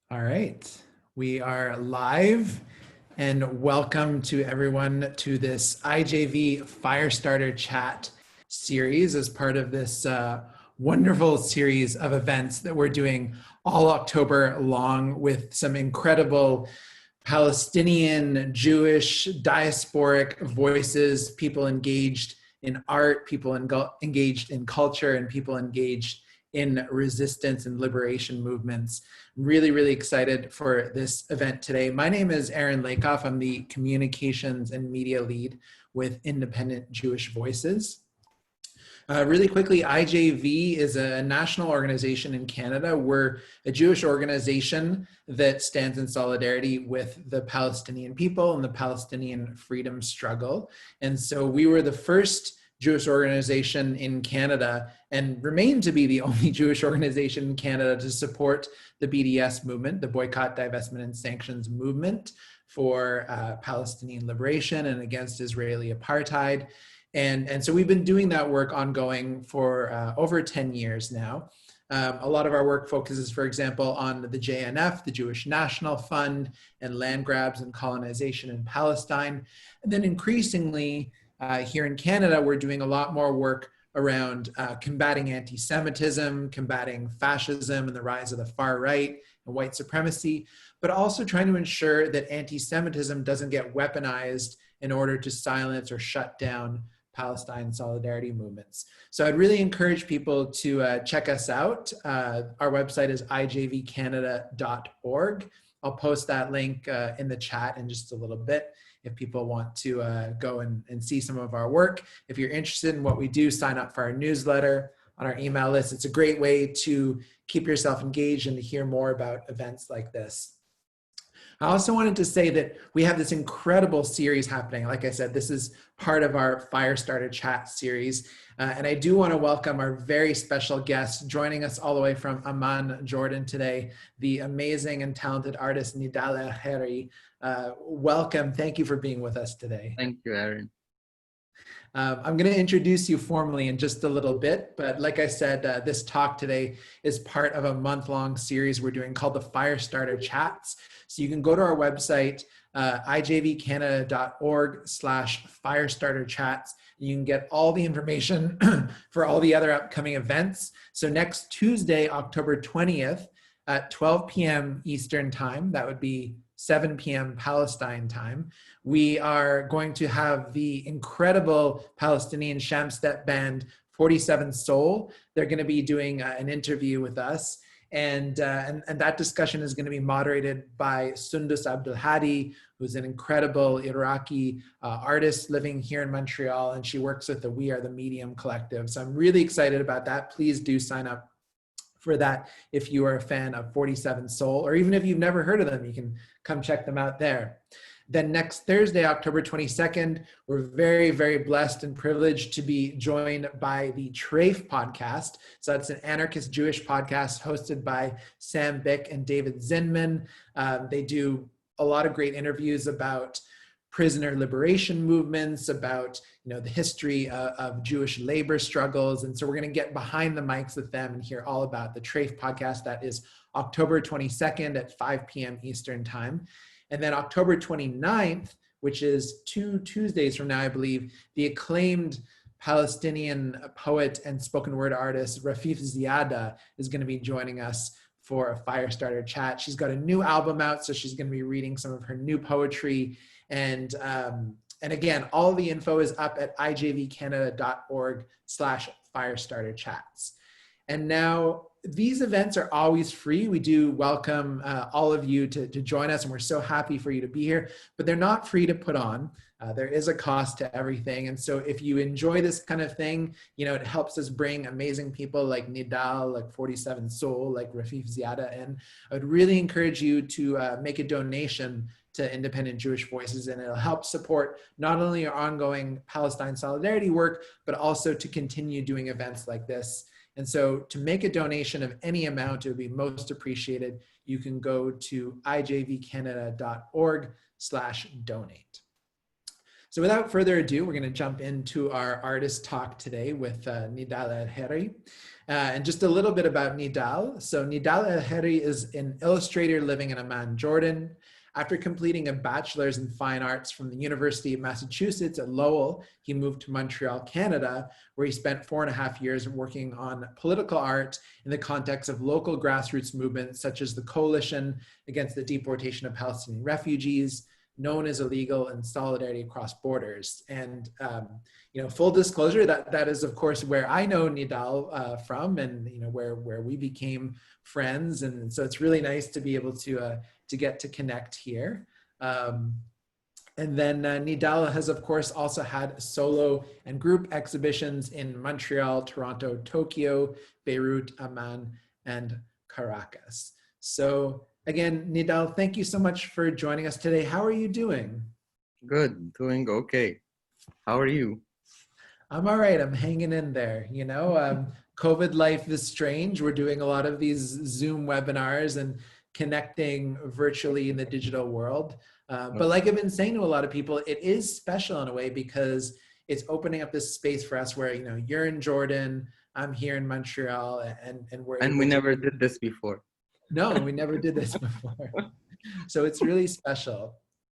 All right, we are live and welcome to everyone to this IJV Firestarter Chat series as part of this wonderful series of events that we're doing all October long with some incredible Palestinian, Jewish, diasporic voices, people engaged in art, people engaged in culture, and people engaged in resistance and liberation movements. Really, really excited for this event today. My name is Aaron Lakoff. I'm the communications and media lead with Independent Jewish Voices. Really quickly, IJV is a national organization in Canada. We're a Jewish organization that stands in solidarity with the Palestinian people and the Palestinian freedom struggle. And so we were the first Jewish organization in Canada and remain to be the only Jewish organization in Canada to support the BDS movement, the Boycott, Divestment, and Sanctions movement for Palestinian liberation and against Israeli Apartheid. And so we've been doing that work ongoing for over 10 years now. A lot of our work focuses, for example, on the JNF, the Jewish National Fund, and land grabs and colonization in Palestine. And then increasingly, here in Canada, we're doing a lot more work around combating anti-Semitism, combating fascism and the rise of the far right and white supremacy, but also trying to ensure that anti-Semitism doesn't get weaponized in order to silence or shut down Palestine solidarity movements. So I'd really encourage people to check us out. Our website is ijvcanada.org. I'll post that link in the chat in just a little bit if people want to go and see some of our work. If you're interested in what we do, sign up for our newsletter on our email list. It's a great way to keep yourself engaged and to hear more about events like this. I also wanted to say that we have this incredible series happening. Like I said, this is part of our Firestarter Chat series. And I do want to welcome our very special guest joining us all the way from Amman, Jordan today, the amazing and talented artist Nidal El-Khairy. Welcome. Thank you for being with us today. Thank you, Aaron. I'm going to introduce you formally in just a little bit, but like I said, this talk today is part of a month-long series we're doing called the Firestarter Chats. So you can go to our website, ijvcanada.org/Firestarter Chats. You can get all the information for all the other upcoming events. So next Tuesday, October 20th at 12 p.m. Eastern time, that would be 7 p.m. Palestine time, we are going to have the incredible Palestinian Shamstep band 47 Soul. They're going to be doing an interview with us. And that discussion is going to be moderated by Sundus Abdulhadi, who's an incredible Iraqi artist living here in Montreal, and she works with the We Are the Medium collective. So I'm really excited about that. Please do sign up for that if you are a fan of 47 Soul, or even if you've never heard of them, you can come check them out there. Then next Thursday, October 22nd, we're very, very blessed and privileged to be joined by the Treif podcast. So that's an anarchist Jewish podcast hosted by Sam Bick and David Zinman. They do a lot of great interviews about prisoner liberation movements, about the history of Jewish labor struggles. And so we're going to get behind the mics with them and hear all about the Treif podcast. That is October 22nd at 5 p.m. Eastern time. And then October 29th, which is 2 Tuesdays from now, I believe, the acclaimed Palestinian poet and spoken word artist Rafeef Ziadah is going to be joining us for a Firestarter Chat. She's got a new album out, so she's going to be reading some of her new poetry. And again, all the info is up at ijvcanada.org/Firestarter Chats. And now these events are always free. We do welcome all of you to join us, and we're so happy for you to be here, but they're not free to put on. There is a cost to everything. And so if you enjoy this kind of thing, it helps us bring amazing people like Nidal, like 47 Soul, like Rafeef Ziadah. And I would really encourage you to make a donation to Independent Jewish Voices, and it'll help support not only our ongoing Palestine solidarity work, but also to continue doing events like this. And so to make a donation of any amount, it would be most appreciated. You can go to ijvcanada.org/donate. So without further ado, we're going to jump into our artist talk today with Nidal El-Khairy. And just a little bit about Nidal. So Nidal El-Khairy is an illustrator living in Amman, Jordan. After completing a bachelor's in fine arts from the University of Massachusetts at Lowell, he moved to Montreal, Canada, where he spent 4.5 years working on political art in the context of local grassroots movements such as the Coalition Against the Deportation of Palestinian Refugees, known as Illegal and Solidarity Across Borders. And full disclosure, that is of course where I know Nidal from, and where we became friends. And so it's really nice to be able to get to connect here. And then Nidal has of course also had solo and group exhibitions in Montreal, Toronto, Tokyo, Beirut, Amman, and Caracas. So again, Nidal, thank you so much for joining us today. How are you doing? Good, doing okay. How are you? I'm all right. I'm hanging in there. COVID life is strange. We're doing a lot of these Zoom webinars and connecting virtually in the digital world. But like I've been saying to a lot of people, it is special in a way because it's opening up this space for us where, you're in Jordan, I'm here in Montreal, and we're And we never did this before. No, we never did this before. So it's really special.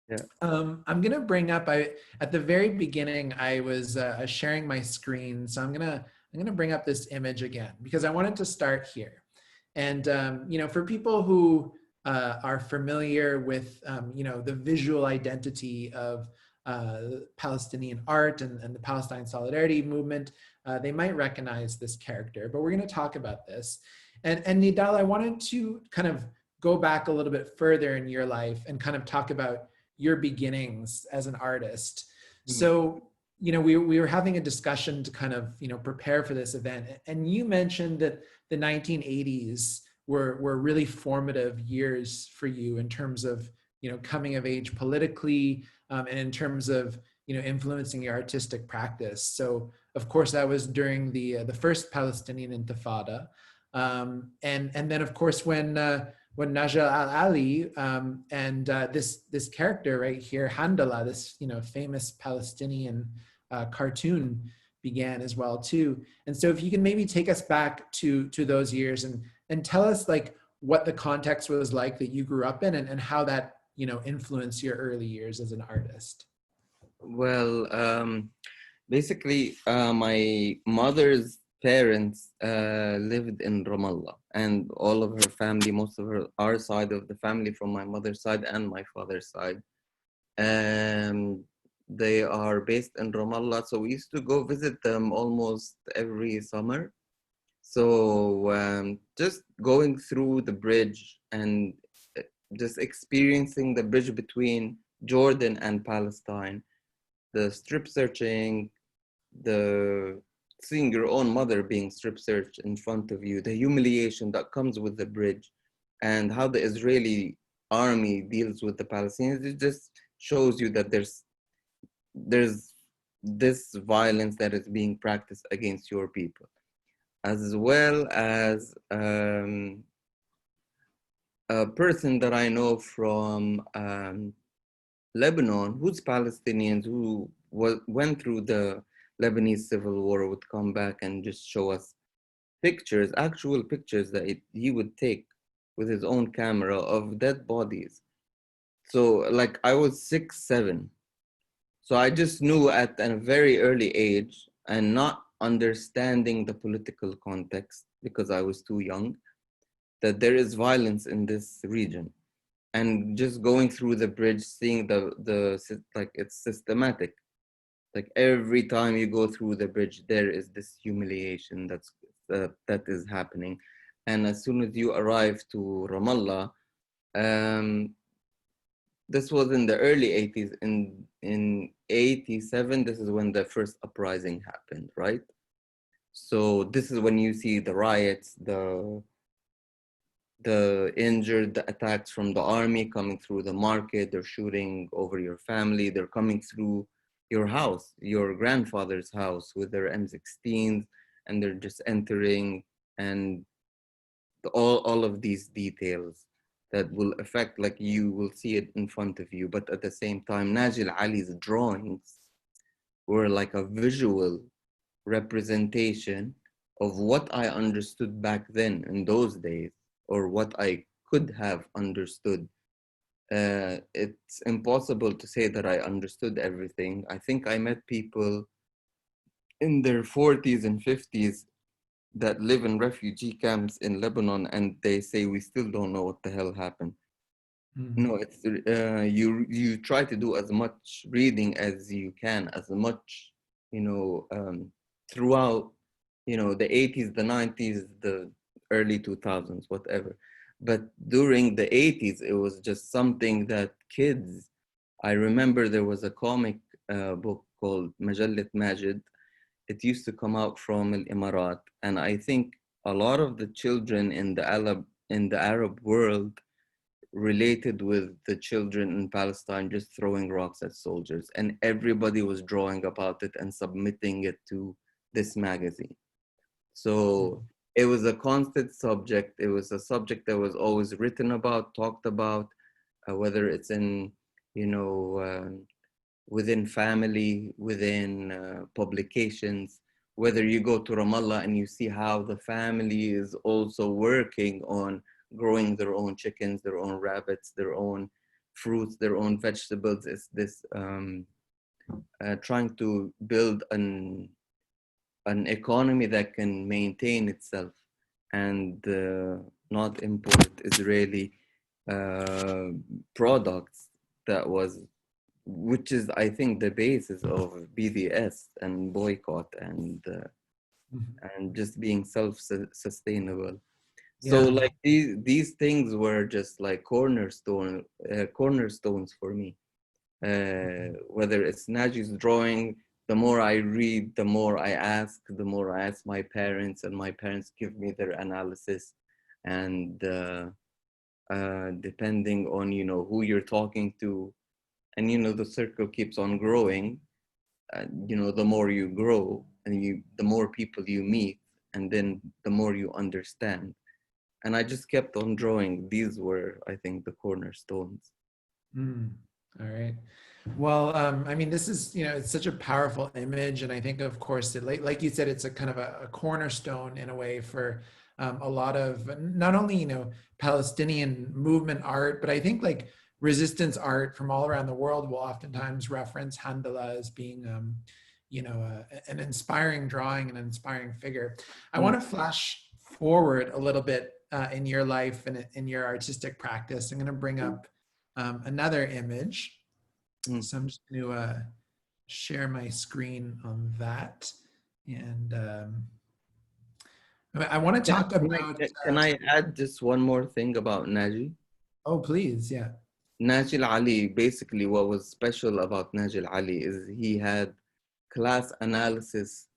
Yeah. I'm gonna bring up, at the very beginning, I was sharing my screen. So I'm gonna bring up this image again because I wanted to start here. And for people who are familiar with the visual identity of Palestinian art and the Palestine Solidarity Movement, they might recognize this character, but we're gonna talk about this. And Nidal, I wanted to kind of go back a little bit further in your life and kind of talk about your beginnings as an artist. So, we were having a discussion to kind of, prepare for this event. And you mentioned that the 1980s were really formative years for you in terms of, coming of age politically, and in terms of, influencing your artistic practice. So of course that was during the first Palestinian Intifada. And then of course when Najah Al-Ali and this character right here, Handala, this famous Palestinian cartoon began as well too. And so if you can maybe take us back to those years and tell us like what the context was like that you grew up in and how that influenced your early years as an artist. Well, basically my mother's parents lived in Ramallah, and all of her family, most of our side of the family from my mother's side and my father's side, they are based in Ramallah. So we used to go visit them almost every summer. So just going through the bridge and just experiencing the bridge between Jordan and Palestine, the strip searching, the seeing your own mother being strip searched in front of you, the humiliation that comes with the bridge, and how the Israeli army deals with the Palestinians, it just shows you that there's this violence that is being practiced against your people, as well as a person that I know from Lebanon, who's Palestinians, who went through the Lebanese civil war, would come back and just show us pictures, actual pictures that he would take with his own camera of dead bodies. So like I was 6, 7. So I just knew at a very early age, and not understanding the political context because I was too young, that there is violence in this region. And just going through the bridge, seeing the like it's systematic. Like every time you go through the bridge, there is this humiliation that is happening. And as soon as you arrive to Ramallah, this was in the early 80s. In 87, this is when the first uprising happened, right? So this is when you see the riots, the injured, the attacks from the army coming through the market. They're shooting over your family. They're coming through your house, your grandfather's house, with their M16s, and they're just entering, and all of these details that will affect, like you will see it in front of you. But at the same time, Najil Ali's drawings were like a visual representation of what I understood back then in those days, or what I could have understood. It's impossible to say that I understood everything. I think I met people in their 40s and 50s that live in refugee camps in Lebanon, and they say we still don't know what the hell happened. No, it's you try to do as much reading as you can, as much, throughout, the 80s, the 90s, the early 2000s, whatever. But during the 80s, it was just something that kids, I remember there was a comic book called Majallat Majid. It used to come out from Al Emirat, and I think a lot of the children in the Arab world related with the children in Palestine just throwing rocks at soldiers, and everybody was drawing about it and submitting it to this magazine. So it was a constant subject. It was a subject that was always written about, talked about, whether it's in, within family, within publications, whether you go to Ramallah and you see how the family is also working on growing their own chickens, their own rabbits, their own fruits, their own vegetables. It's this trying to build an economy that can maintain itself and not import Israeli products. Which is, I think, the basis of BDS and boycott and just being self-sustainable. So like these things were just like cornerstones for me. Whether it's Naji's drawing, the more I read, the more I ask my parents, and my parents give me their analysis. And depending on, who you're talking to, and, the circle keeps on growing, the more you grow and the more people you meet, and then the more you understand. And I just kept on drawing. These were, I think, the cornerstones. All right. Well, I mean, this is, it's such a powerful image. And I think, of course, like you said, it's a kind of a cornerstone in a way for a lot of not only, Palestinian movement art, but I think like resistance art from all around the world will oftentimes reference Handala as being, an inspiring drawing, an inspiring figure. I want to flash forward a little bit in your life and in your artistic practice. I'm going to bring up another image. So I'm just going to share my screen on that. And I want to talk about... Can I add just one more thing about Naji? Oh, please, yeah. Naji Ali, basically what was special about Naji Ali is he had class analysis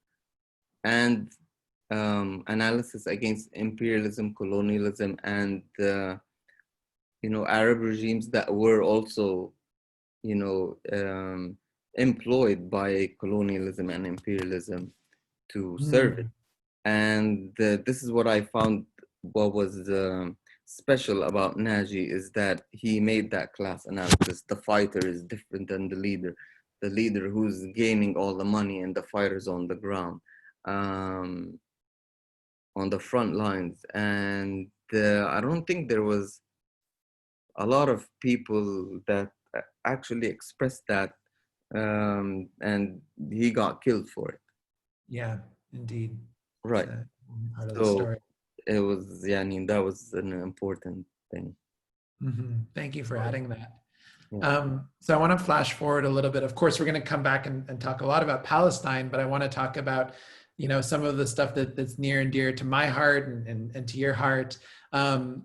and analysis against imperialism, colonialism, and Arab regimes that were also employed by colonialism and imperialism to serve it. And this is what I found what was special about Naji, is that he made that class analysis. The fighter is different than the leader. The leader who's gaining all the money, and the fighters on the ground, on the front lines. And I don't think there was a lot of people that actually expressed that, and he got killed for it. Yeah, indeed. Right. Part of so the story. It was, yeah, I mean, that was an important thing. Thank you for adding that. So I want to flash forward a little bit. Of course, we're going to come back and talk a lot about Palestine, but I want to talk about, some of the stuff that's near and dear to my heart and to your heart.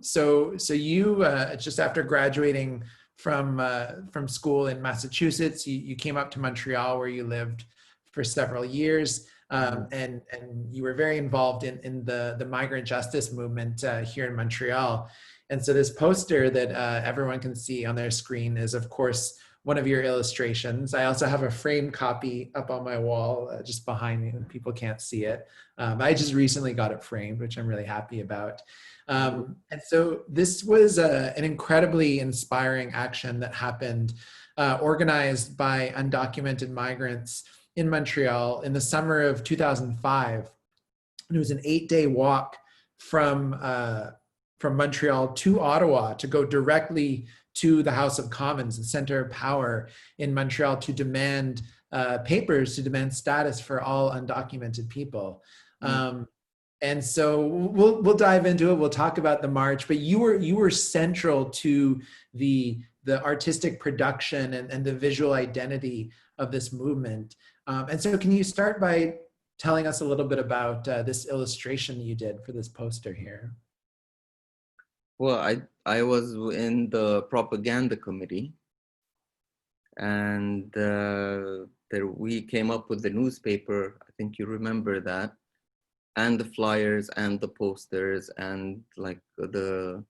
So you, just after graduating from school in Massachusetts, you came up to Montreal, where you lived for several years. And you were very involved in the migrant justice movement here in Montreal. And so this poster that everyone can see on their screen is, of course, one of your illustrations. I also have a framed copy up on my wall just behind me, and people can't see it. I just recently got it framed, which I'm really happy about. And so this was an incredibly inspiring action that happened, organized by undocumented migrants in Montreal in the summer of 2005. And it was an 8-day walk from Montreal to Ottawa to go directly to the House of Commons, the center of power in Montreal, to demand papers, to demand status for all undocumented people. And so we'll dive into it. We'll talk about the march, but you were central to the artistic production and the visual identity of this movement. And so can you start by telling us a little bit about this illustration that you did for this poster here? Well, I was in the propaganda committee, and there we came up with the newspaper. I think you remember that, and the flyers and the posters and like the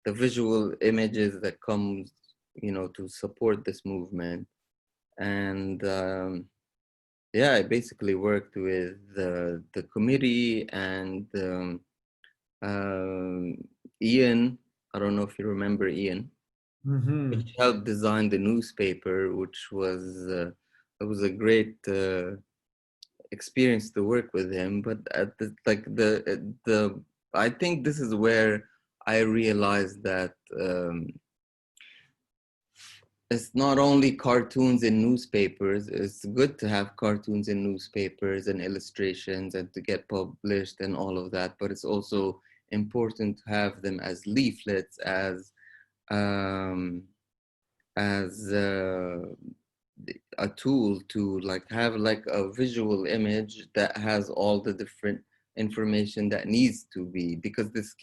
visual images that comes, to support this movement. And yeah, I basically worked with the committee and Ian. I don't know if you remember Ian, which helped design the newspaper, which was it was a great experience to work with him. But at the I think this is where I realized that it's not only cartoons in newspapers. It's good to have cartoons in newspapers and illustrations and to get published and all of that, but it's also important to have them as leaflets, as a tool to like have like a visual image that has all the different information that needs to be, because this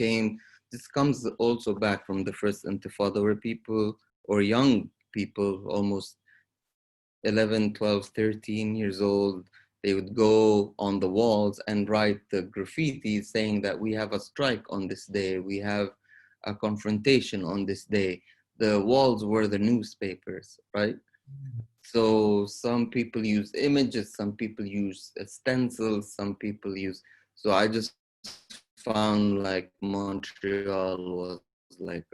comes also back from the first Intifada, where people, or young people, almost 11, 12, 13 years old, they would go on the walls and write the graffiti saying that we have a strike on this day, we have a confrontation on this day. The walls were the newspapers, right? So some people use images, some people use stencils, some people use, so I just found like Montreal was like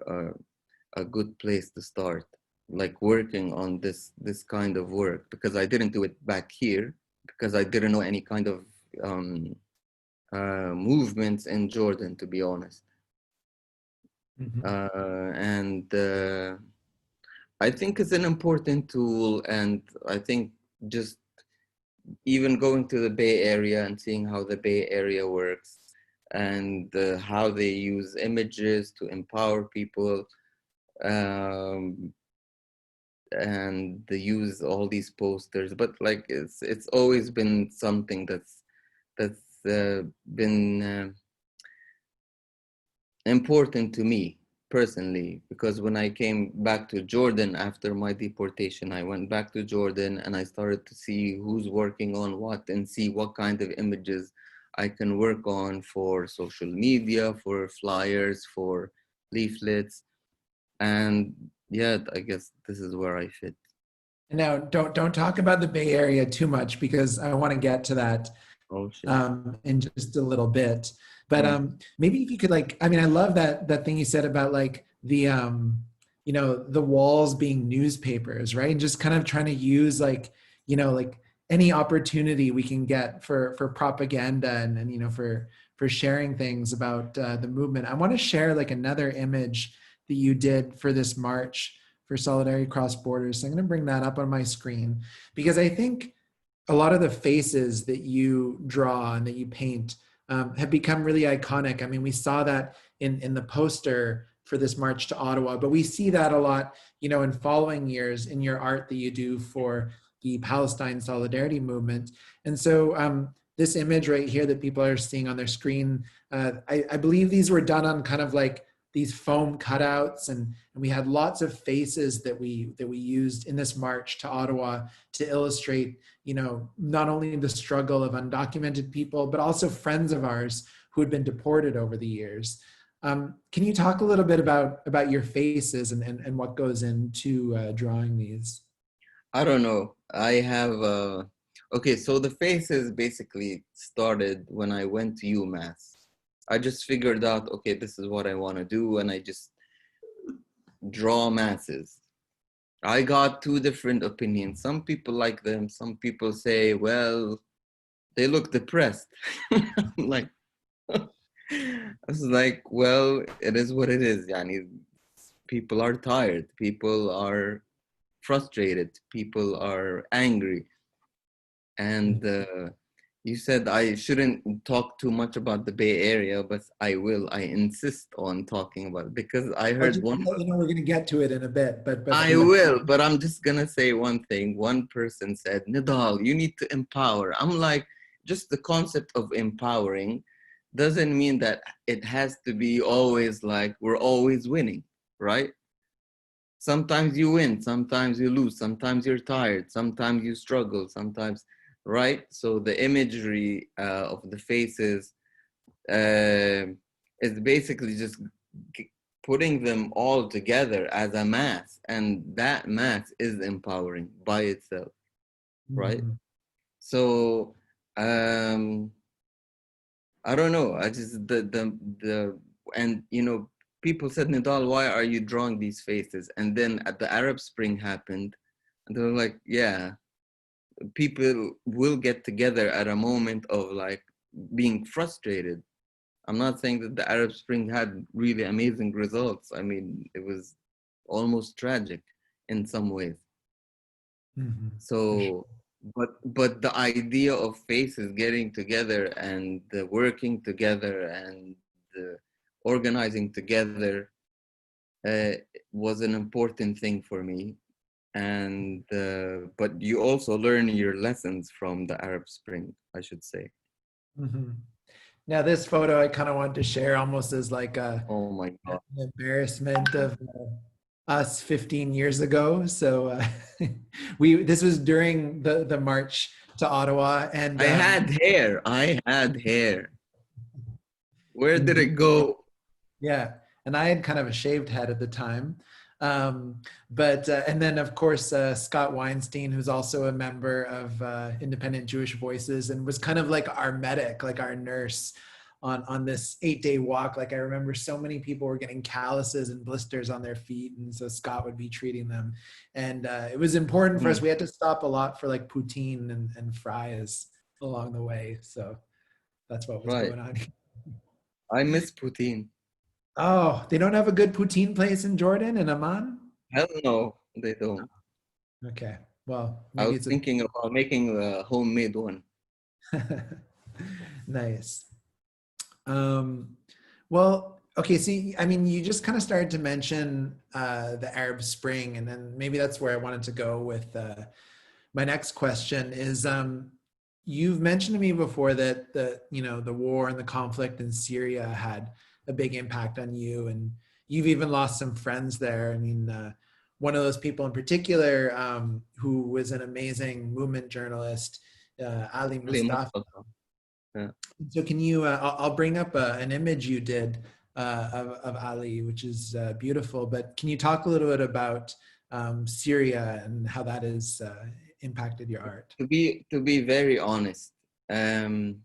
a good place to start, like working on this kind of work, because I didn't do it back here, because I didn't know any kind of movements in Jordan, to be honest. And I think it's an important tool, and I think just even going to the Bay Area and seeing how the Bay Area works and how they use images to empower people, and they use all these posters, but like it's always been something that's been important to me personally, because when I came back to Jordan after my deportation, I went back to Jordan and I started to see who's working on what and see what kind of images I can work on for social media, for flyers, for leaflets. And yeah, I guess this is where I fit. Now, don't talk about the Bay Area too much, because I want to get to that in just a little bit. But maybe if you could, like, I mean, I love that thing you said about like the the walls being newspapers, right? And just kind of trying to use like like any opportunity we can get for propaganda and for sharing things about the movement. I want to share like another image that you did for this march for Solidarity Cross Borders. So I'm going to bring that up on my screen, because I think a lot of the faces that you draw and that you paint have become really iconic. I mean, we saw that in the poster for this march to Ottawa, but we see that a lot, in following years in your art that you do for the Palestine Solidarity Movement. And so this image right here that people are seeing on their screen, I believe these were done on kind of like these foam cutouts, and we had lots of faces that we used in this march to Ottawa to illustrate, not only the struggle of undocumented people, but also friends of ours who had been deported over the years. Can you talk a little bit about your faces and what goes into drawing these? I don't know. I have okay. So the faces basically started when I went to UMass. I just figured out, okay, this is what I want to do, and I just draw masses. I got two different opinions. Some people like them. Some people say, well, they look depressed. I'm like, I was like, well, it is what it is. Yani, people are tired. People are frustrated. People are angry. And you said I shouldn't talk too much about the Bay Area, but I will. I insist on talking about it because I Well, heard just to one. let you know, we're going to get to it in a bit, but I will, but I'm just gonna say one thing. One person said, Nidal, you need to empower. I'm like, just the concept of empowering doesn't mean that it has to be always like we're always winning, right? Sometimes you win, sometimes you lose, sometimes you're tired, sometimes you struggle, sometimes, right? So the imagery of the faces uh, is basically just putting them all together as a mass, and that mass is empowering by itself, right? Mhm. So I don't know. I just the and you know, people said, Nidal, why are you drawing these faces? And then at the Arab Spring happened, and they were like, yeah, people will get together at a moment of like being frustrated. I'm not saying that the Arab Spring had really amazing results. I mean, it was almost tragic in some ways. Mhm. For sure. So, but the idea of faces getting together and working together and organizing together uh, was an important thing for me. And but you also learn your lessons from the Arab Spring, I should say. Mhm. Now, this photo I kind of wanted to share almost as like Oh my an God. embarrassment of us 15 years ago. So we this was during the march to Ottawa, and I had hair. I had hair. Where did indeed, it go? yeah, and I had kind of a shaved head at the time. But and then of course Scott Weinstein, who's also a member of Independent Jewish Voices, and was kind of like our medic, like our nurse on this 8-day walk. Like I remember so many people were getting calluses and blisters on their feet, and so Scott would be treating them. And it was important for us. Hmm. We had to stop a lot for like poutine and fries along the way. So that's what was Right. going on. I miss Putin. Oh, they don't have a good poutine place in Jordan and Amman? Hell no, they don't. Okay. Well, I maybe was it's a thinking about making a homemade one. nice. Um, well, okay, see, I mean, you just kind of started to mention the Arab Spring, and then maybe that's where I wanted to go with my next question is you've mentioned to me before that the war and the conflict in Syria had a big impact on you, and you've even lost some friends there. I mean, one of those people in particular who was an amazing movement journalist, Ali Ali Mustafa. Mustafa. Yeah. So can you, I'll bring up an image you did of Ali, which is beautiful, but can you talk a little bit about Syria and how that has impacted your art? To be very honest, um,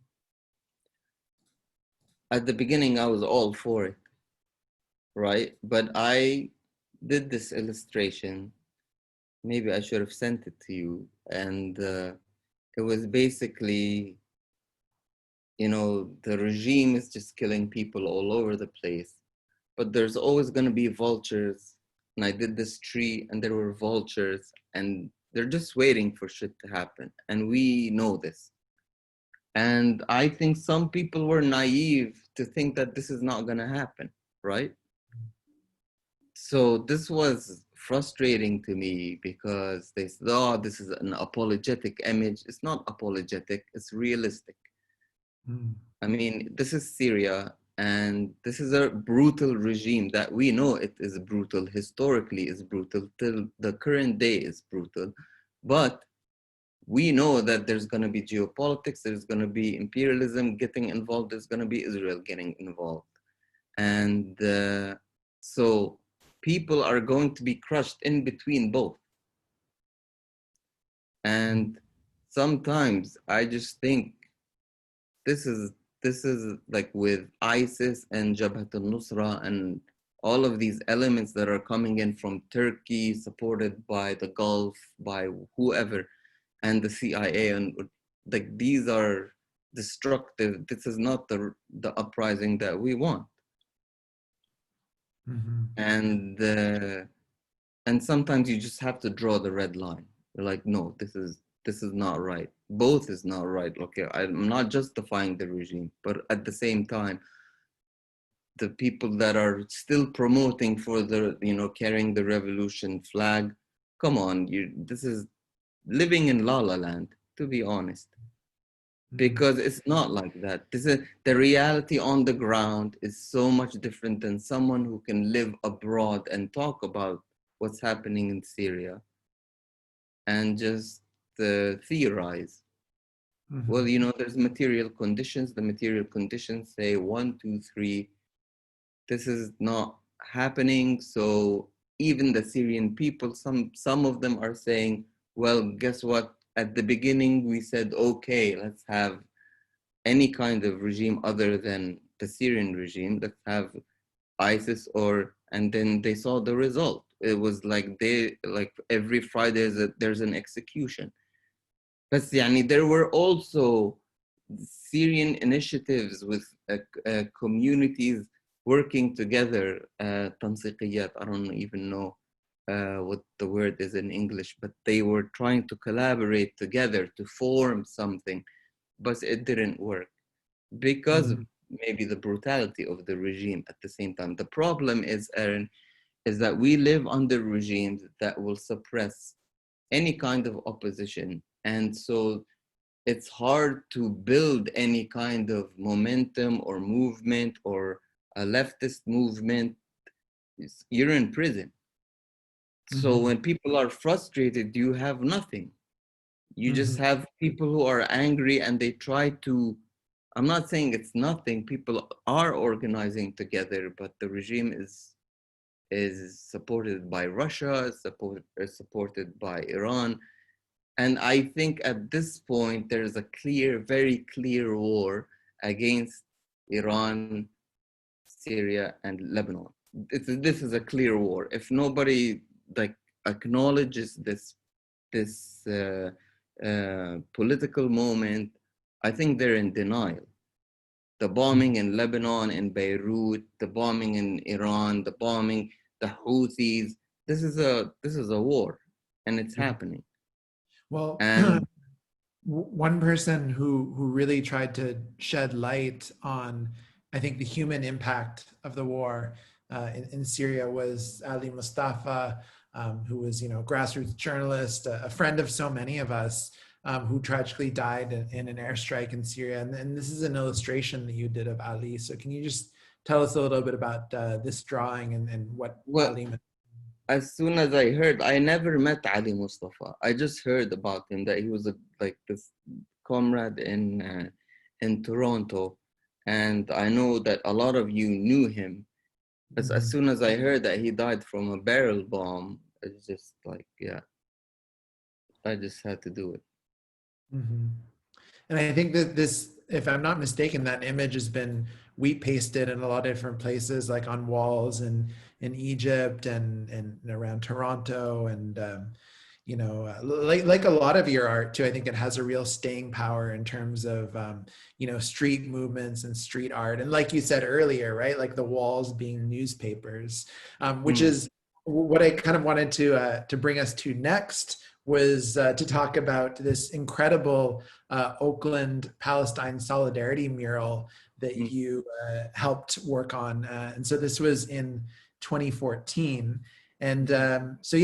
at the beginning I was all for it, right? But I did this illustration. Maybe I should have sent it to you, and it was basically, you know, the regime is just killing people all over the place, but there's always going to be vultures. And I did this tree, and there were vultures, and they're just waiting for shit to happen. And we know this. And I think some people were naive to think that this is not going to happen, right? So this was frustrating to me because they said, oh, this is an apologetic image. It's not apologetic, it's realistic. Mm. I mean, this is Syria, and this is a brutal regime that we know it is brutal, historically is brutal, till the current day is brutal. But we know that there's going to be geopolitics, there's going to be imperialism getting involved, there's going to be Israel getting involved. And so people are going to be crushed in between both. And sometimes I just think this is this is like with ISIS and Jabhat al-Nusra and all of these elements that are coming in from Turkey, supported by the Gulf, by whoever, and the CIA, and like these are destructive. This is not the uprising that we want. Mm-hmm. And sometimes you just have to draw the red line. You're like, no, this is not right. Both is not right. Okay, I'm not justifying the regime, but at the same time, the people that are still promoting for the, carrying the revolution flag, come on, this is living in La La Land, to be honest, because it's not like that. This is the reality on the ground is so much different than someone who can live abroad and talk about what's happening in Syria and just theorize. Mm-hmm. Well, there's material conditions. The material conditions say 1, 2, 3. This is not happening. So even the Syrian people, some of them are saying, well, guess what? At the beginning, we said, okay, let's have any kind of regime other than the Syrian regime. Let's have ISIS, and then they saw the result. It was like every Friday there's an execution. But there were also Syrian initiatives with communities working together, tansiqiyat, I don't even know what the word is in English, but they were trying to collaborate together to form something, but it didn't work because of maybe the brutality of the regime at the same time. The problem is, Aaron, is that we live under regimes that will suppress any kind of opposition. And so it's hard to build any kind of momentum or movement or a leftist movement. You're in prison. So when people are frustrated, you have nothing. You just have people who are angry and they try to, I'm not saying it's nothing, people are organizing together, but the regime is supported by Russia, is supported by Iran. And I think at this point, there's a very clear war against Iran, Syria, and Lebanon. This is a clear war. If nobody acknowledges this political moment, I think they're in denial. The bombing in Lebanon, in Beirut, the bombing in Iran, the Houthis. This is a war, and it's happening. Well, And one person who really tried to shed light on, I think, the human impact of the war in Syria was Ali Mustafa, who was, grassroots journalist, a friend of so many of us, who tragically died in an airstrike in Syria. And this is an illustration that you did of Ali. So can you just tell us a little bit about this drawing and what well, Ali meant? as soon as I heard, I never met Ali Mustafa. I just heard about him, that he was this comrade in Toronto, and I know that a lot of you knew him. But as soon as I heard that he died from a barrel bomb, it's just yeah, I just had to do it. And I think that this, if I'm not mistaken, that image has been wheat pasted in a lot of different places, like on walls in Egypt and around Toronto, and like a lot of your art too. I think it has a real staying power in terms of street movements and street art, and like you said earlier, right, like the walls being newspapers, which is what I kind of wanted to bring us to next, was to talk about this incredible Oakland Palestine solidarity mural that you helped work on. And so this was in 2014. And so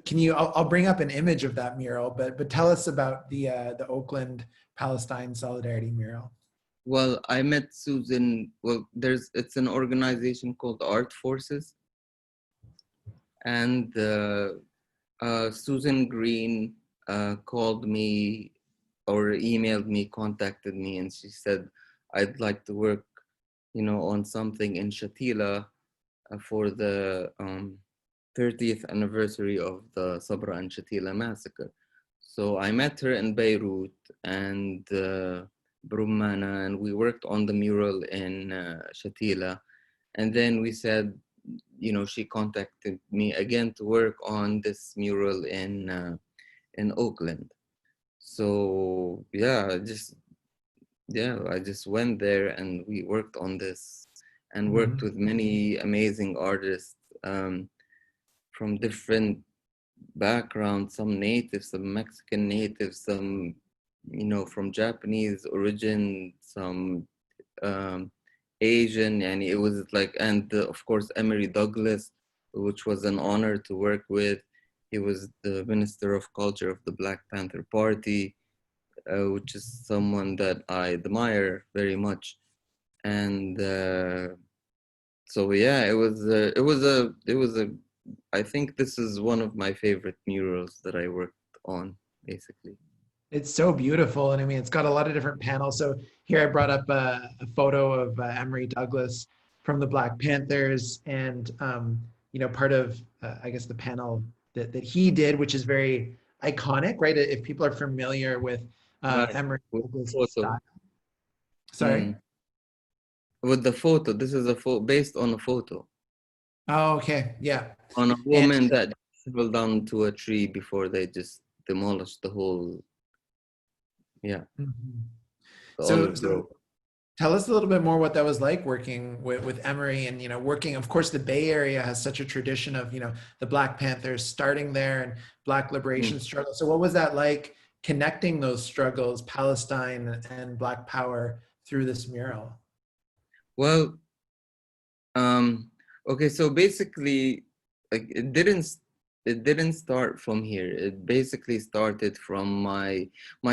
can you, I'll bring up an image of that mural, but tell us about the Oakland Palestine solidarity mural. Well, I met Susan. Well, it's an organization called Art Forces, and Susan Green called me or emailed me, contacted me, and she said, I'd like to work, on something in Shatila for the 30th anniversary of the Sabra and Shatila massacre. So I met her in Beirut and Brummana, and we worked on the mural in Shatila. And then we said, she contacted me again to work on this mural in Oakland. So I just went there and we worked on this and worked with many amazing artists from different backgrounds, some natives, some Mexican natives, some, from Japanese origin, some Asian, and it was like, and of course, Emory Douglas, which was an honor to work with. He was the Minister of Culture of the Black Panther Party, which is someone that I admire very much. And so yeah, I think this is one of my favorite murals that I worked on, basically. It's so beautiful. And I mean, it's got a lot of different panels. So here I brought up a photo of Emory Douglas from the Black Panthers and, part of, I guess, the panel that he did, which is very iconic, right? If people are familiar with Right. Emory With Douglas' the photo. style. Sorry? With the photo. This is based on a photo. Oh, okay. Yeah. On a And woman that fell down to a tree before they just demolished the whole, the so, olive so grove. tell us a little bit more what that was like working with Emory and, working, of course, the Bay Area has such a tradition of, the Black Panthers starting there and Black Mm. liberation struggle. So what was that like connecting those struggles, Palestine and Black power through this mural? Well, okay, so basically, like it didn't start from here. It basically started from my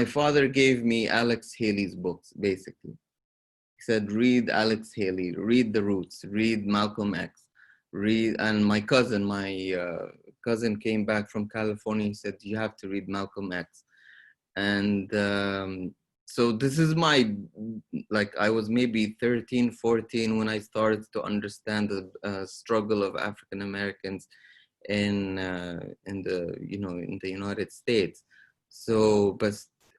father gave me Alex Haley's books, basically. He said, read Alex Haley, read The Roots, read Malcolm X, and my cousin came back from California. He said, you have to read Malcolm X. And so this is like I was maybe 13, 14 when I started to understand the struggle of African Americans in the United States. So,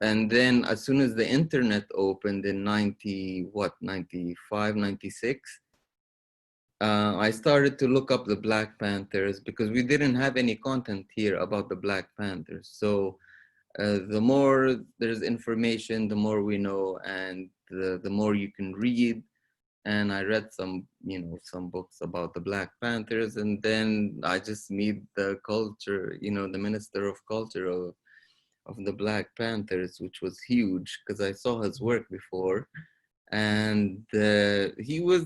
and then as soon as the internet opened in 95, 96, I started to look up the Black Panthers because we didn't have any content here about the Black Panthers. So the more there's information, the more we know, and the more you can read. And I read some books about the Black Panthers, and then I just meet the the Minister of Culture of the Black Panthers, which was huge because I saw his work before, and he was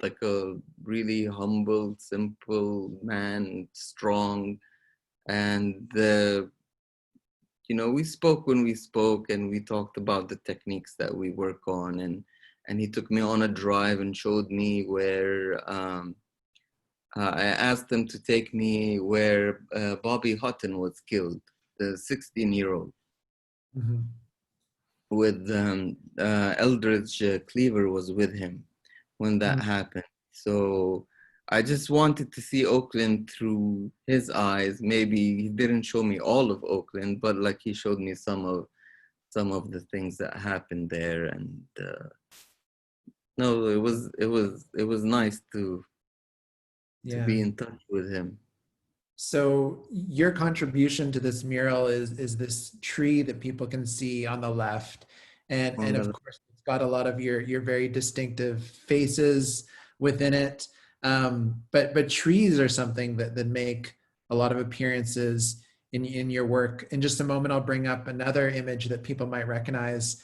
like a really humble, simple man, strong, and we spoke when we spoke, and we talked about the techniques that we work on, and he took me on a drive and showed me where I asked him to take me where Bobby Hutton was killed, the 16-year-old, with Eldridge Cleaver was with him when that happened. So I just wanted to see Oakland through his eyes. Maybe he didn't show me all of Oakland, but like he showed me some of the things that happened there. And no, it was nice to Yeah. be in touch with him. So your contribution to this mural is this tree that people can see on the left, and of course it's got a lot of your very distinctive faces within it. But trees are something that make a lot of appearances in your work. In just a moment, I'll bring up another image that people might recognize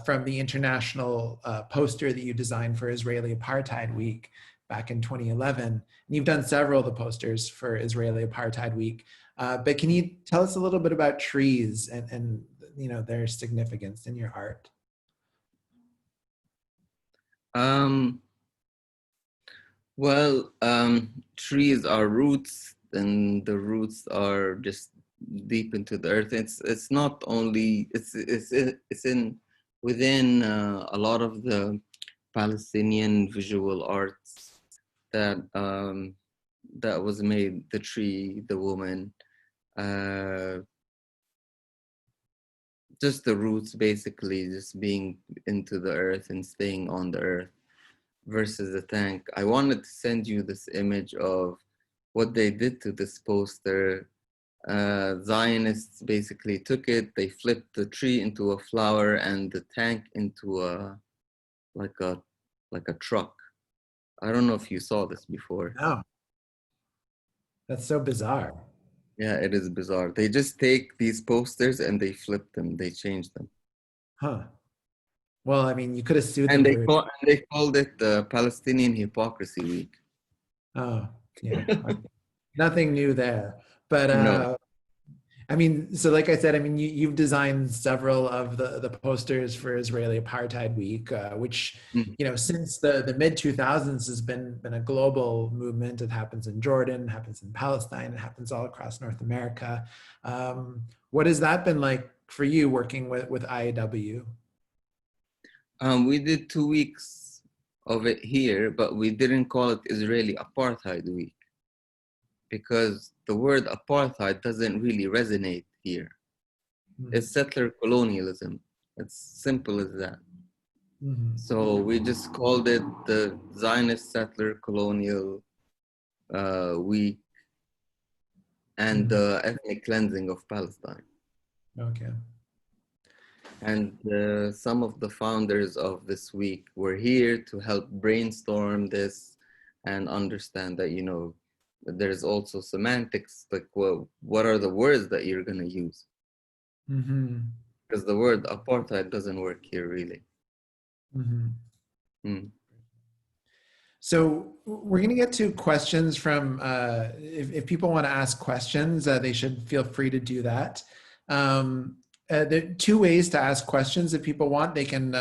from the international poster that you designed for Israeli Apartheid Week back in 2011. And you've done several of the posters for Israeli Apartheid Week. But can you tell us a little bit about trees and their significance in your art? Well, trees are roots, and the roots are just deep into the earth. It's not only it's in within a lot of the Palestinian visual arts that was made. The tree, the woman, uh, just the roots, basically, just being into the earth and staying on the earth. versus the tank. I wanted to send you this image of what they did to this poster. Zionists basically took it, they flipped the tree into a flower and the tank into like a like a truck. I don't know if you saw this before. No, that's so bizarre. Yeah, it is bizarre. They just take these posters and they flip them, they change them. Huh. Well, I mean, you could have sued And them for. they called it the Palestinian Hypocrisy Week. Oh, yeah. Nothing new there. But No. I mean, so like I said, I mean, you've designed several of the posters for Israeli Apartheid Week, which, Mm. you know, since the mid 2000s has been a global movement. It happens in Jordan, happens in Palestine, it happens all across North America. What has that been like for you working with IAW? We did 2 weeks of it here, but we didn't call it Israeli Apartheid Week because the word apartheid doesn't really resonate here. It's settler colonialism. It's simple as that. Mm-hmm. So we just called it the Zionist Settler Colonial Week and the ethnic cleansing of Palestine. Okay. And some of the founders of this week were here to help brainstorm this and understand that, you know, there's also semantics, like, well, what are the words that you're going to use? Mm-hmm. Because the word apartheid doesn't work here, really. Mm-hmm. Mm. So we're going to get to questions from, if people want to ask questions, they should feel free to do that. There are two ways to ask questions. If people want, they can,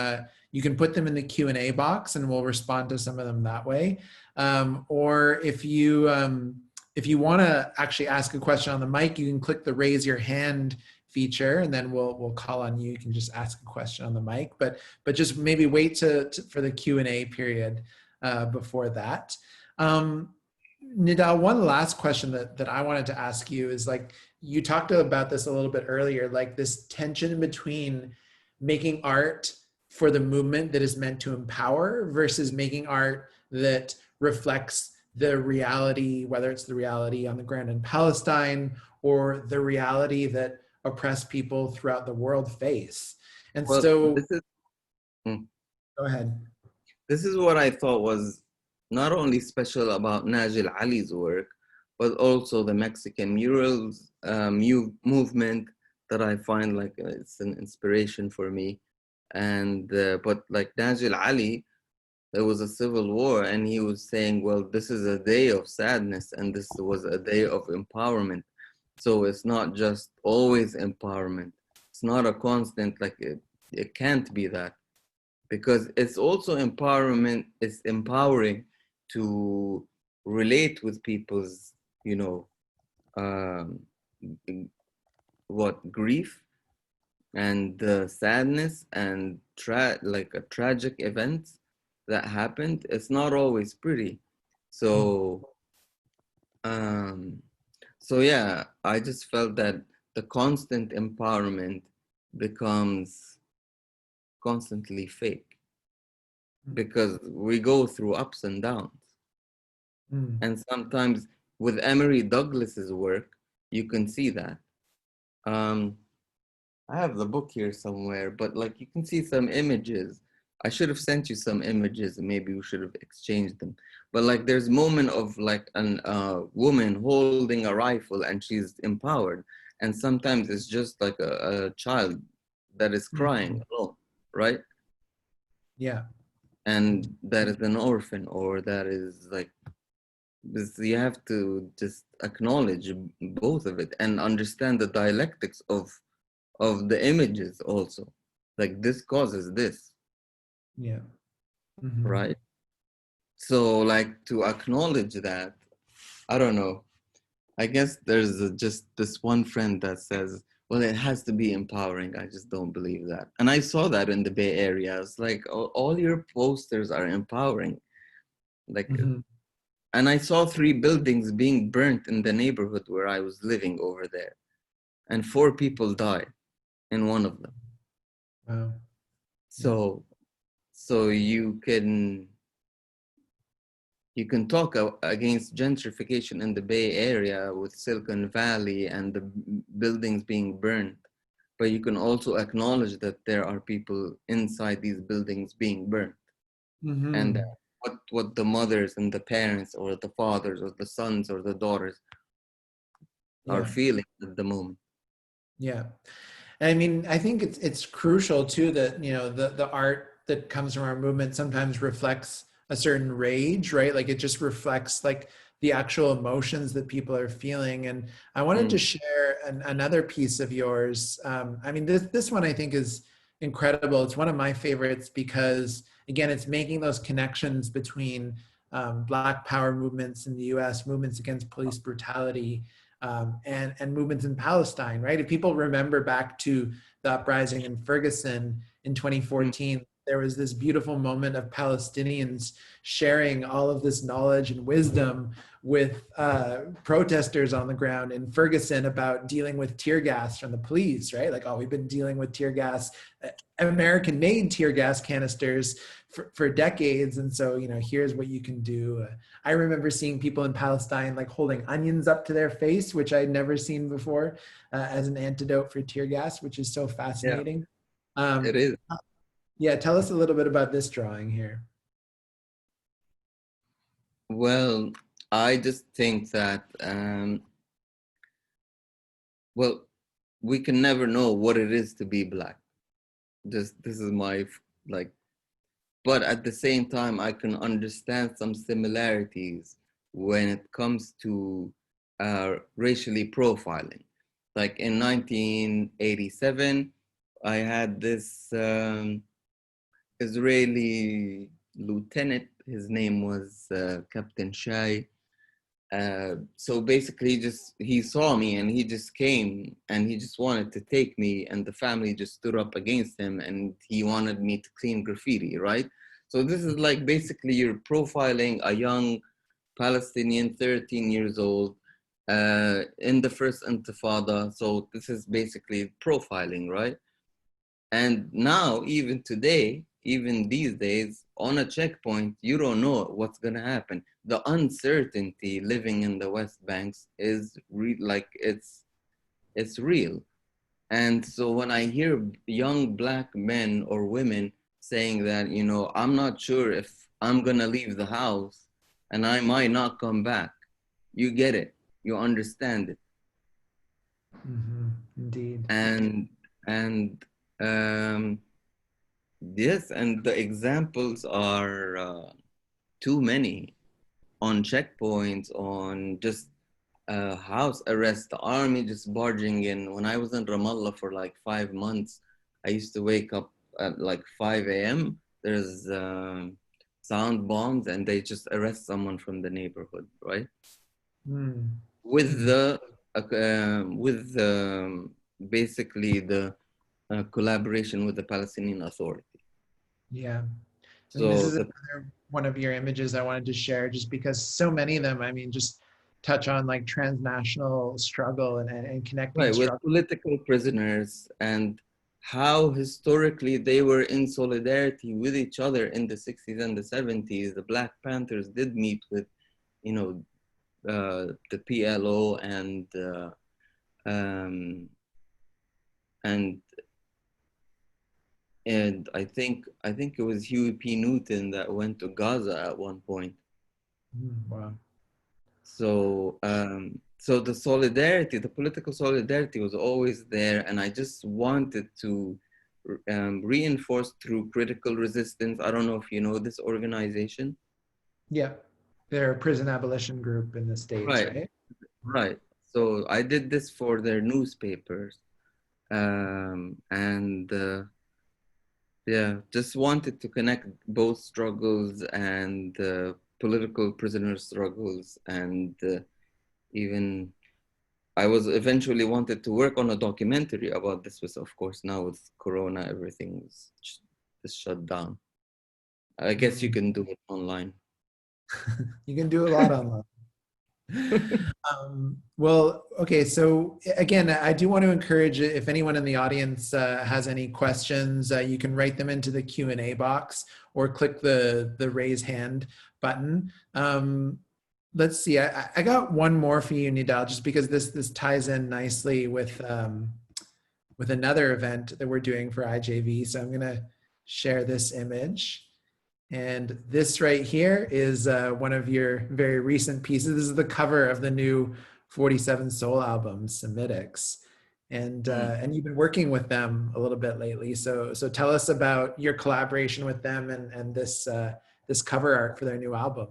you can put them in the Q&A box and we'll respond to some of them that way. Or if you want to actually ask a question on the mic, you can click the raise your hand feature and then we'll call on you. You can just ask a question on the mic, but just maybe wait for the Q&A period before that. Nidal, one last question that I wanted to ask you is, like, you talked about this a little bit earlier, like this tension between making art for the movement that is meant to empower versus making art that reflects the reality, whether it's the reality on the ground in Palestine or the reality that oppressed people throughout the world face. And Well, so, this is go ahead. this is what I thought was not only special about Najil Ali's work, but also the Mexican murals movement that I find like it's an inspiration for me. And but like Najil Ali, there was a civil war, and he was saying, well, this is a day of sadness, and this was a day of empowerment. So it's not just always empowerment. It's not a constant, like it can't be that, because it's also empowerment. It's empowering to relate with people's, you know, um, what grief and sadness and like a tragic event that happened. It's not always pretty. So um, so yeah, I just felt that the constant empowerment becomes constantly fake because we go through ups and downs. And sometimes with Emery Douglas's work, you can see that. I have the book here somewhere, but like you can see some images. I should have sent you some images and maybe we should have exchanged them. But like there's moment of like an woman holding a rifle and she's empowered. And sometimes it's just like a child that is crying alone, right? Yeah. And that is an orphan, or that is like this, you have to just acknowledge both of it and understand the dialectics of the images also. Like this causes this, Yeah. right? So like to acknowledge that, I don't know. I guess there's just this one friend that says, well, it has to be empowering. I just don't believe that. And I saw that in the Bay Area. It's like all your posters are empowering. Like, and I saw 3 buildings being burnt in the neighborhood where I was living over there. And 4 people died in one of them. Wow. So you can you can talk against gentrification in the Bay Area with Silicon Valley and the buildings being burned, but you can also acknowledge that there are people inside these buildings being burned, and Mm-hmm. what the mothers and the parents or the fathers or the sons or the daughters are Yeah. feeling at the moment. Yeah. I mean, I think it's crucial too that, the art that comes from our movement sometimes reflects a certain rage, right? Like it just reflects like the actual emotions that people are feeling. And I wanted to Mm, share another piece of yours. I mean, this one I think is incredible. It's one of my favorites because again, it's making those connections between Black Power movements in the U.S., movements against police brutality, and movements in Palestine, right? If people remember back to the uprising in Ferguson in mm, 2014, there was this beautiful moment of Palestinians sharing all of this knowledge and wisdom with protesters on the ground in Ferguson about dealing with tear gas from the police, right? Like, oh, we've been dealing with tear gas, American-made tear gas canisters for decades, and so here's what you can do. I remember seeing people in Palestine like holding onions up to their face, which I'd never seen before, as an antidote for tear gas, which is so yeah, fascinating. it Um, is. yeah, tell us a little bit about this drawing here. Well, I just think that well, we can never know what it is to be Black. Just this is my like, but at the same time, I can understand some similarities when it comes to racially profiling. Like in 1987, I had this Israeli lieutenant. His name was Captain Shai. So basically, just he saw me and he just came and he just wanted to take me, and the family just stood up against him and he wanted me to clean graffiti, right? So this is like basically you're profiling a young Palestinian, 13 years old, in the first Intifada. So this is basically profiling, right? And now, even today, even these days, on a checkpoint, you don't know what's going to happen. The uncertainty living in the West Banks is like it's real. And so when I hear young Black men or women saying that, I'm not sure if I'm going to leave the house and I might not come back, you get it, you understand it. Mm-hmm. Indeed. And um, yes, and the examples are too many on checkpoints, on just house arrest, the army just barging in. When I was in Ramallah for like 5 months, I used to wake up at like 5 a.m. There's sound bombs, and they just arrest someone from the neighborhood, right? With Mm-hmm. the with basically the collaboration with the Palestinian Authority. Yeah. And this So is the another one of your images I wanted to share just because so many of them, I mean, just touch on like transnational struggle and connecting right, with struggle. political prisoners and how historically they were in solidarity with each other in the 60s and the 70s. The Black Panthers did meet with, you know, the PLO um, and I think it was Huey P. Newton that went to Gaza at one point. Wow. So the solidarity, the political solidarity was always there, and I just wanted to reinforce through critical resistance. I don't know if you know this organization. Yeah. They're a prison abolition group in the States, Right, right? right. So I did this for their newspapers, and yeah, just wanted to connect both struggles and political prisoner struggles, and even I was eventually wanted to work on a documentary about this, but of course now with Corona, everything is shut down. I guess you Mm. can do it online. You can do a lot online. Well, okay. So again, I do want to encourage if anyone in the audience has any questions, you can write them into the Q&A box or click the raise hand button. Let's see. I got one more for you, Nidal, just because this ties in nicely with another event that we're doing for IJV. So I'm going to share this image. And this right here is one of your very recent pieces. This is the cover of the new 47 Soul album, Semitics. And you've been working with them a little bit lately. So tell us about your collaboration with them and this cover art for their new album.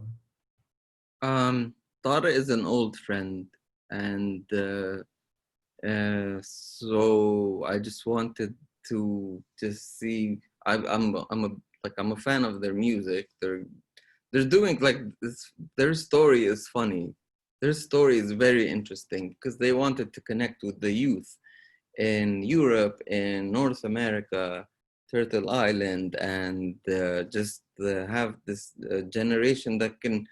Tara is an old friend, and so I just wanted to just see. I'm a fan of their music. They're doing like this. Their story is funny. Their story is very interesting because they wanted to connect with the youth in Europe, in North America, Turtle Island, and just have this generation that can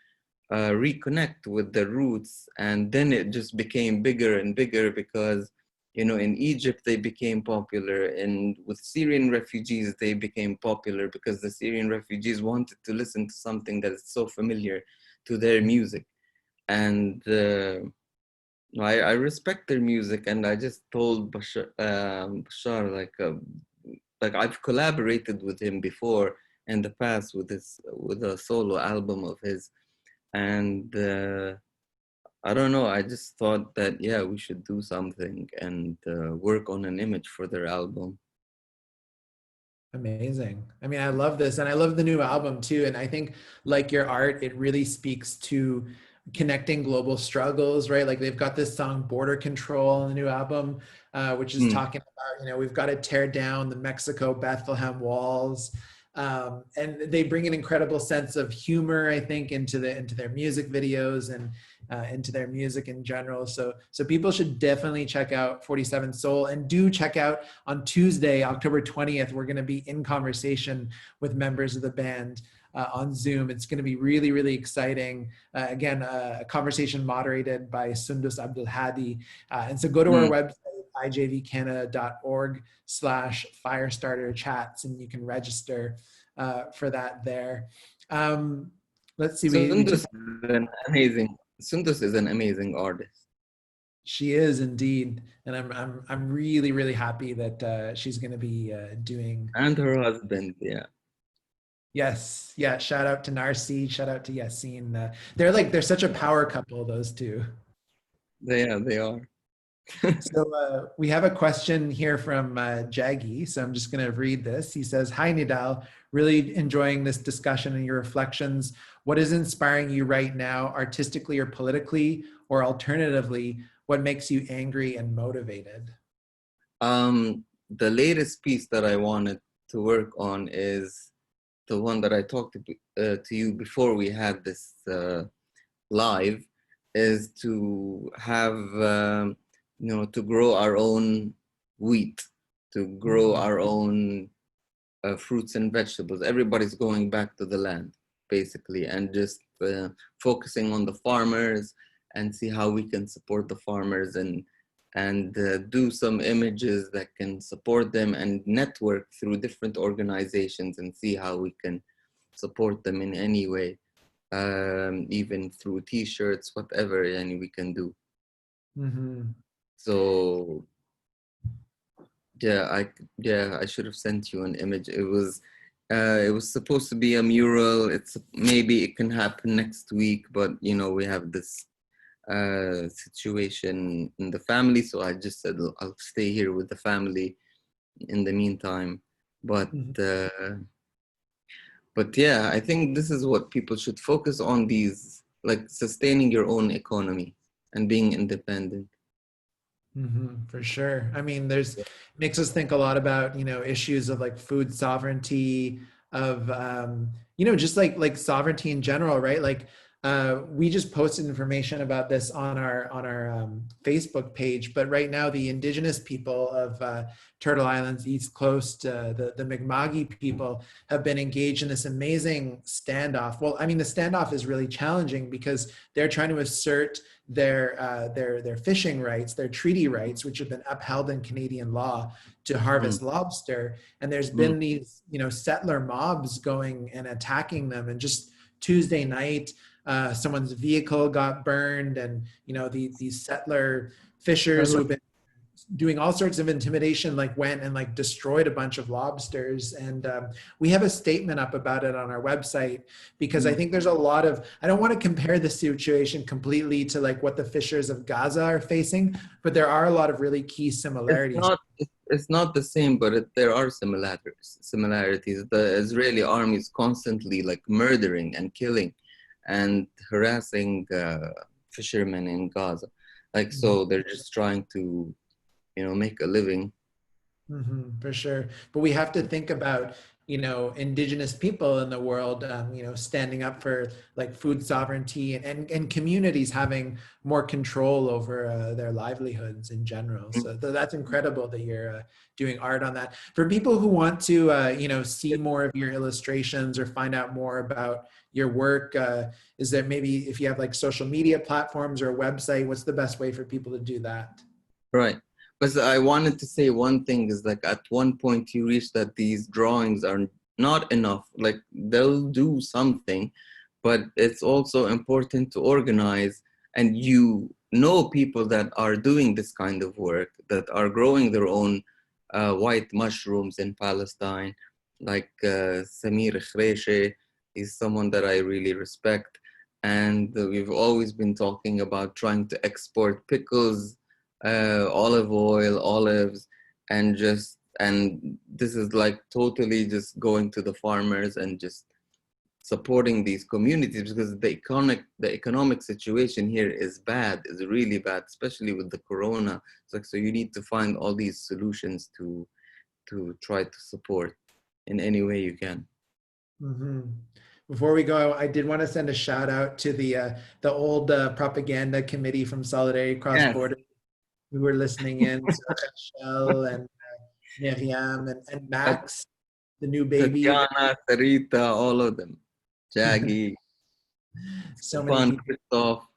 reconnect with the roots. And then it just became bigger and bigger because, you know, in Egypt they became popular, and with Syrian refugees they became popular because the Syrian refugees wanted to listen to something that is so familiar to their music. And I respect their music, and I just told Bashar like I've collaborated with him before in the past with a solo album of his, and I don't know, I just thought that yeah, we should do something and work on an image for their album. Amazing. I mean, I love this, and I love the new album too. And I think, like your art, it really speaks to connecting global struggles, right? Like they've got this song "Border Control" in the new album, which is talking about, you know, we've got to tear down the Mexico Bethlehem walls, and they bring an incredible sense of humor, I think, into their music videos and into their music in general. So people should definitely check out 47 Soul, and do check out on Tuesday, October 20th. We're going to be in conversation with members of the band on Zoom. It's going to be really, really exciting. Again, a conversation moderated by Sundus Abdul Hadi. And so go to our website, ijvcanada.org/Firestarter Chats, and you can register for that there. Let's see. Sundus is an amazing artist. She is indeed, and I'm really, really happy that she's going to be doing. And her husband, yeah. Yes, yeah. Shout out to Narsi. Shout out to Yassine. They're such a power couple, those two. They are. So we have a question here from Jaggy. So I'm just going to read this. He says, "Hi Nidal, really enjoying this discussion and your reflections. What is inspiring you right now, artistically or politically, or alternatively, what makes you angry and motivated?" The latest piece that I wanted to work on is the one that I talked to you before we had this live, is to have, to grow our own wheat, to grow our own fruits and vegetables. Everybody's going back to the land, basically, and just focusing on the farmers and see how we can support the farmers and do some images that can support them and network through different organizations and see how we can support them in any way, even through t-shirts, whatever we can do. So I should have sent you an image. It was supposed to be a mural. Maybe it can happen next week, but we have this situation in the family, so I just said I'll stay here with the family in the meantime. But yeah, I think this is what people should focus on, these, like, sustaining your own economy and being independent. For sure. I mean, makes us think a lot about, issues of like food sovereignty, of, just like sovereignty in general, right? Like, We just posted information about this on our Facebook page, but right now the indigenous people of Turtle Island's East Coast, the Mi'kmaqi people, have been engaged in this amazing standoff. Well, I mean, the standoff is really challenging because they're trying to assert their fishing rights, their treaty rights, which have been upheld in Canadian law to harvest lobster. And there's been these, settler mobs going and attacking them. And just Tuesday night, someone's vehicle got burned, and these settler fishers who have been doing all sorts of intimidation went and destroyed a bunch of lobsters. And we have a statement up about it on our website, because I think there's a lot of, I don't want to compare the situation completely to what the fishers of Gaza are facing, but there are a lot of really key similarities. It's not the same, but there are similarities. The Israeli army is constantly murdering and killing and harassing fishermen in Gaza. So they're just trying to, make a living. For sure. But we have to think about, indigenous people in the world, standing up for food sovereignty, and communities having more control over their livelihoods in general. So that's incredible that you're doing art on that. For people who want to, see more of your illustrations or find out more about your work, is there maybe, if you have social media platforms or a website, what's the best way for people to do that? Right. But I wanted to say one thing is at one point you reach that these drawings are not enough. They'll do something, but it's also important to organize, and people that are doing this kind of work, that are growing their own white mushrooms in Palestine, Samir Khreshe is someone that I really respect. And we've always been talking about trying to export pickles, olive oil, olives, and this is totally just going to the farmers and just supporting these communities, because the economic situation here is really bad, especially with the corona. So you need to find all these solutions to try to support in any way you can. Before we go, I did want to send a shout out to the old propaganda committee from Solidarity Cross Border. We were listening in to Michelle and Miriam and Max, the new baby. Tatiana, Sarita, all of them. Jaggy, so many people.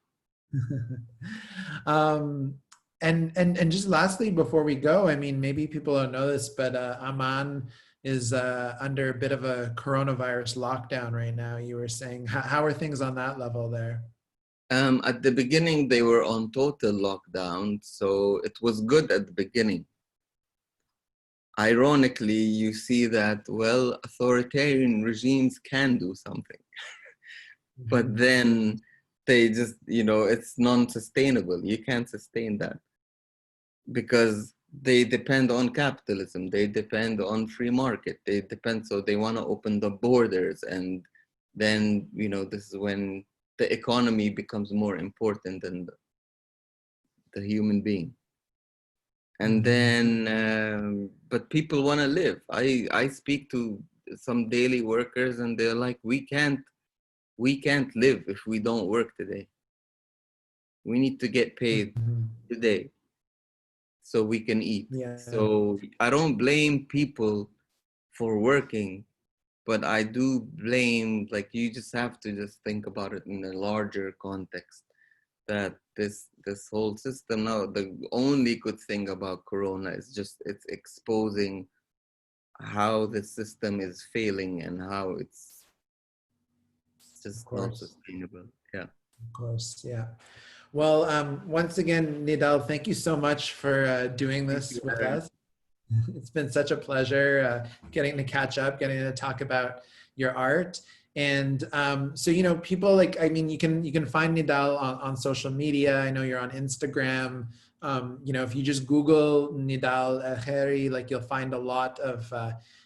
Christoph. And just lastly, before we go, I mean, maybe people don't know this, but Amman is under a bit of a coronavirus lockdown right now. You were saying, how are things on that level there? At the beginning, they were on total lockdown, so it was good at the beginning. Ironically, you see that, well, authoritarian regimes can do something. But then they just, it's non-sustainable. You can't sustain that because they depend on capitalism. They depend on free market. So they want to open the borders. And then, this is when the economy becomes more important than the human being. And then, but people want to live. I speak to some daily workers and they're like, we can't live if we don't work today. We need to get paid today so we can eat. Yeah. So I don't blame people for working, but I do blame, you just have to just think about it in a larger context, that this whole system now, the only good thing about Corona is just it's exposing how the system is failing and how it's just not sustainable. Yeah. Of course, yeah. Well, once again, Nidal, thank you so much for doing this with us. It's been such a pleasure getting to catch up, getting to talk about your art. And so, people you can find Nidal on social media. I know you're on Instagram. If you just Google Nidal El-Khairy, you'll find a lot of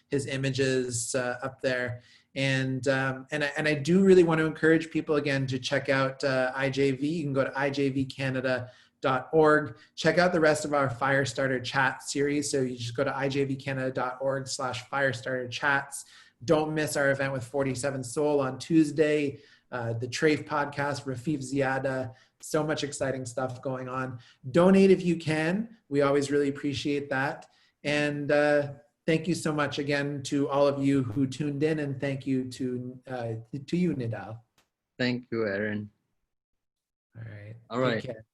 his images up there. And I do really want to encourage people again to check out IJV. You can go to ijvcanada.org. Check out the rest of our Firestarter Chat series. So you just go to ijvcanada.org/Firestarter Chats. Don't miss our event with 47 Soul on Tuesday. the Trafe podcast, Rafif Ziada. So much exciting stuff going on. Donate if you can. We always really appreciate that. And thank you so much again to all of you who tuned in, and thank you to you, Nidal. Thank you, Aaron. All right. All Take right. care.